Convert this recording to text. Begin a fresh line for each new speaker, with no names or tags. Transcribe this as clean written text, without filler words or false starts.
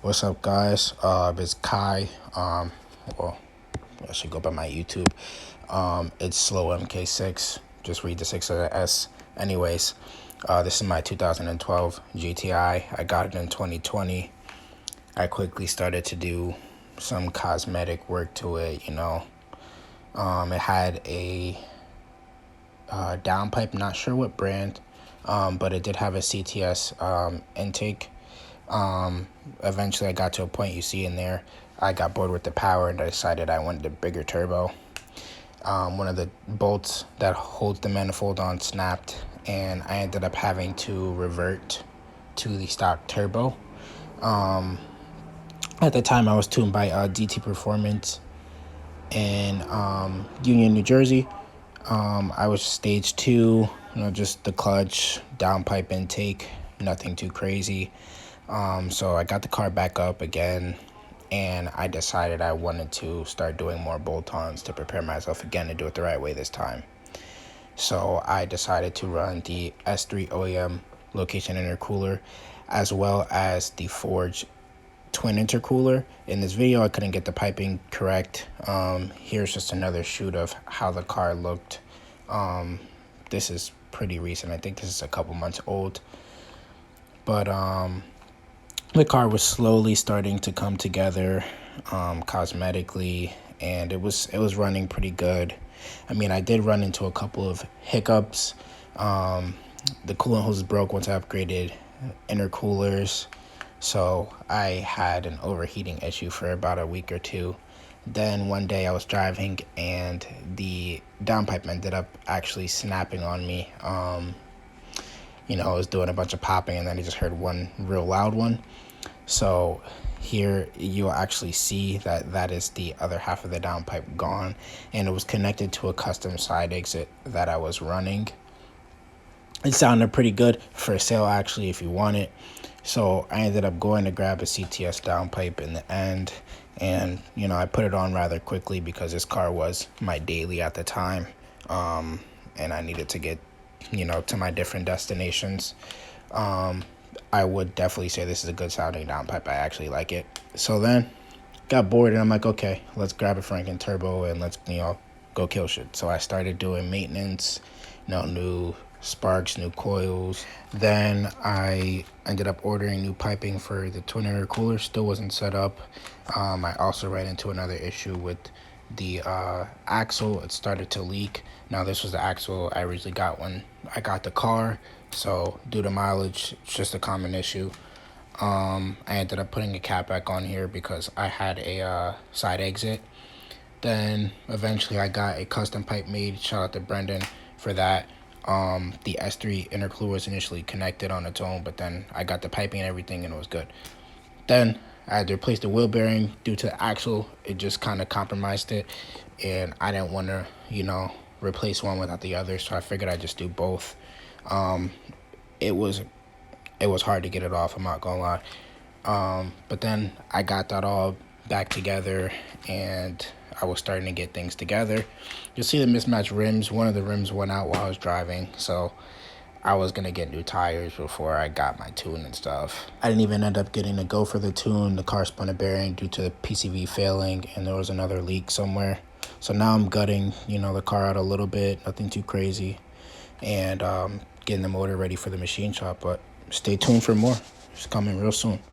What's up, guys? It's Kai. Well, I should go by my YouTube. It's slow Mk6. Just read the 6 of the S. Anyways, this is my 2012 GTI. I got it in 2020. I quickly started to do some cosmetic work to it. It had a downpipe. Not sure what brand, but it did have a CTS intake. Eventually I got to a point you see in there, I got bored with the power and I decided I wanted a bigger turbo. One of the bolts that holds the manifold on snapped, and I ended up having to revert to the stock turbo. At the time I was tuned by DT Performance in Union, New Jersey. I was stage 2, just the clutch, downpipe intake, nothing too crazy. So I got the car back up again, and I decided I wanted to start doing more bolt-ons to prepare myself again to do it the right way this time. So I decided to run the S3 OEM location intercooler as well as the Forge twin intercooler. In this video I couldn't get the piping correct. Here's just another shoot of how the car looked. This is pretty recent. I think this is a couple months old, but the car was slowly starting to come together cosmetically, and it was running pretty good. I mean, I did run into a couple of hiccups. The coolant hose broke once I upgraded intercoolers, so I had an overheating issue for about a week or two. Then one day I was driving and the downpipe ended up actually snapping on me. I was doing a bunch of popping, and then I just heard one real loud one. So here you'll actually see that is the other half of the downpipe gone, and it was connected to a custom side exit that I was running. It sounded pretty good for sale, actually, if you want it. So I ended up going to grab a CTS downpipe in the end, and I put it on rather quickly because this car was my daily at the time, and I needed to get to my different destinations. I would definitely say this is a good sounding downpipe. I actually like it. So then got bored and I'm like, okay, let's grab a Franken turbo and let's go kill shit. So I started doing maintenance, new sparks, new coils. Then I ended up ordering new piping for the twin intercooler. Still wasn't set up. I also ran into another issue with the axle. It started to leak. Now this was the axle I originally got when I got the car, so due to mileage, it's just a common issue. I ended up putting a cap back on here because I had a side exit. Then eventually I got a custom pipe made. Shout out to Brendan for that. The S3 intercooler was initially connected on its own, but then I got the piping and everything and it was good. Then I had to replace the wheel bearing due to the axle. It just kind of compromised it, and I didn't want to, replace one without the other, so I figured I'd just do both. It was hard to get it off, I'm not gonna lie. But then I got that all back together, and I was starting to get things together. You'll see the mismatched rims. One of the rims went out while I was driving, so I was going to get new tires before I got my tune and stuff. I didn't even end up getting to go for the tune. The car spun a bearing due to the PCV failing, and there was another leak somewhere. So now I'm gutting, the car out a little bit, nothing too crazy, and getting the motor ready for the machine shop. But stay tuned for more. It's coming real soon.